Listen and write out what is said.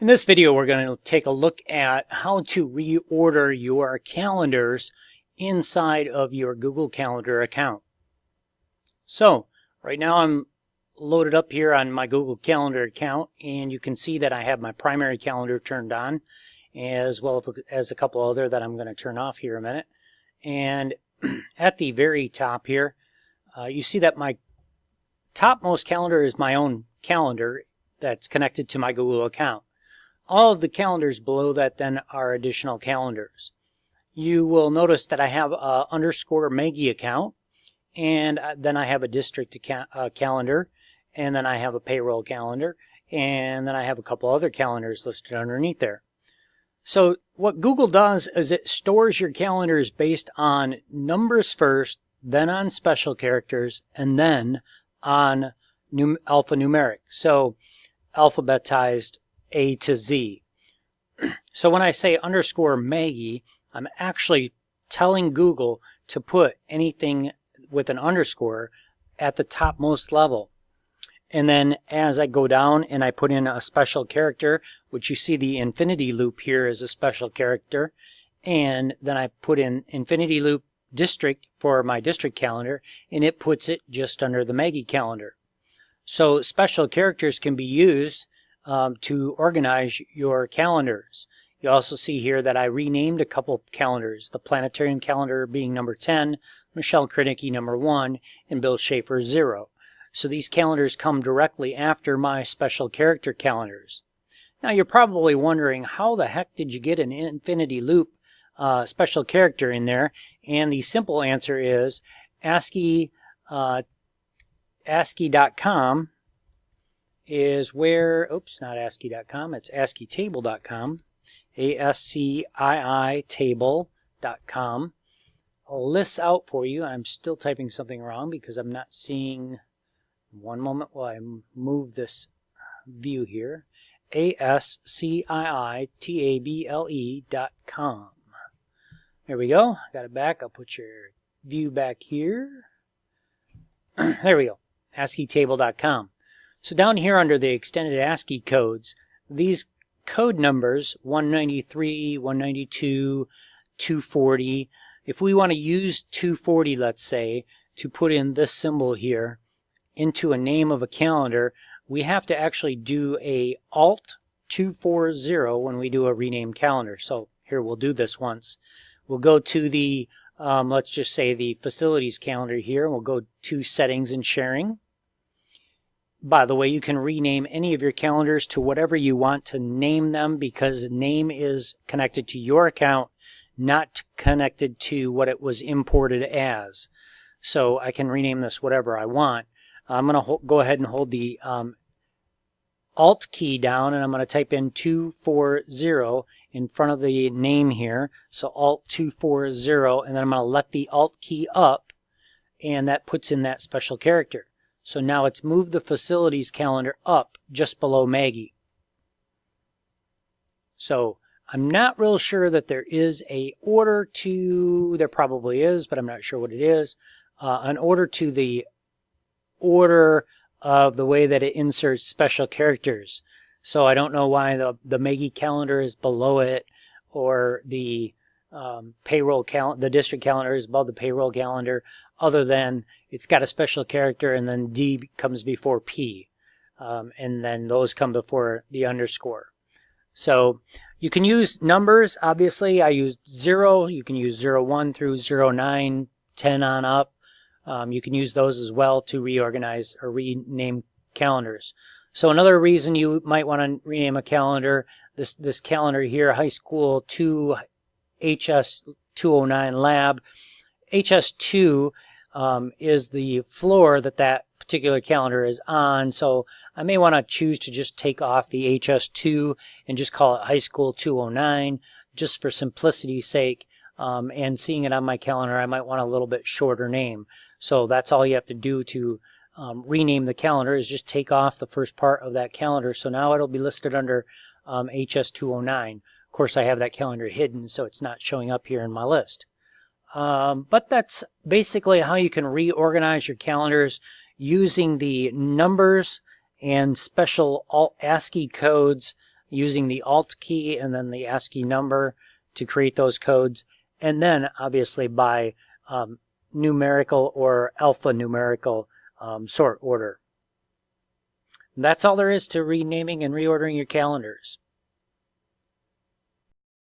In this video, we're going to take a look at how to reorder your calendars inside of your Google Calendar account. So, right now I'm loaded up here on my Google Calendar account, and you can see that I have my primary calendar turned on, as well as a couple other that I'm going to turn off here in a minute. And at the very top here, you see that my topmost calendar is my own calendar that's connected to my Google account. All of the calendars below that then are additional calendars. You will notice that I have a underscore Maggie account, and then I have a district calendar, and then I have a payroll calendar, and then I have a couple other calendars listed underneath there. So what Google does is it stores your calendars based on numbers first, then on special characters, and then on alphanumeric. So alphabetized A to Z. So when I say underscore Maggie, I'm actually telling Google to put anything with an underscore at the topmost level. And then as I go down and I put in a special character, which you see the infinity loop here is a special character, and then I put in infinity loop district for my district calendar, and it puts it just under the Maggie calendar. So special characters can be used to organize your calendars. You also see here that I renamed a couple calendars, the planetarium calendar being number 10, Michelle Krinicky number 1, and Bill Schaefer 0. So these calendars come directly after my special character calendars. Now you're probably wondering, how the heck did you get an infinity loop special character in there? And the simple answer is ASCII.com is where, not ASCII.com, it's ASCIItable.com, ASCII table.com, lists out for you. I'm still typing something wrong because I'm not seeing, one moment while I move this view here, ASCIItable.com. There we go, got it back. I'll put your view back here. There we go, ASCIItable.com. So down here under the extended ASCII codes, these code numbers, 193, 192, 240, if we want to use 240, let's say, to put in this symbol here into a name of a calendar, we have to actually do a Alt 240 when we do a rename calendar. So here we'll do this once. We'll go to the, let's just say the facilities calendar here, and we'll go to settings and sharing. By the way, you can rename any of your calendars to whatever you want to name them, because name is connected to your account, not connected to what it was imported as. So I can rename this whatever I want. I'm going to go ahead and hold the Alt key down, and I'm going to type in 240 in front of the name here. So Alt 240, and then I'm going to let the Alt key up, and that puts in that special character. So now it's moved the facilities calendar up just below Maggie. So I'm not real sure that there is a order to, there probably is, but I'm not sure what it is, an order to the order of the way that it inserts special characters. So I don't know why the Maggie calendar is below it, or the payroll calendar, the district calendar is above the payroll calendar, other than it's got a special character and then D comes before P, and then those come before the underscore. So you can use numbers. Obviously I used 0. You can use 01 through 09, 10 on up. You can use those as well to reorganize or rename calendars. So another reason you might want to rename a calendar, this calendar here, High School 2 HS 209 Lab. HS2 is the floor that particular calendar is on, so I may want to choose to just take off the HS2 and just call it High School 209, just for simplicity's sake. And seeing it on my calendar, I might want a little bit shorter name. So that's all you have to do to rename the calendar, is just take off the first part of that calendar. So now it'll be listed under HS209. Of course, I have that calendar hidden, so it's not showing up here in my list. But that's basically how you can reorganize your calendars using the numbers and special ASCII codes using the Alt key and then the ASCII number to create those codes, and then obviously by numerical or alphanumerical sort order. And that's all there is to renaming and reordering your calendars.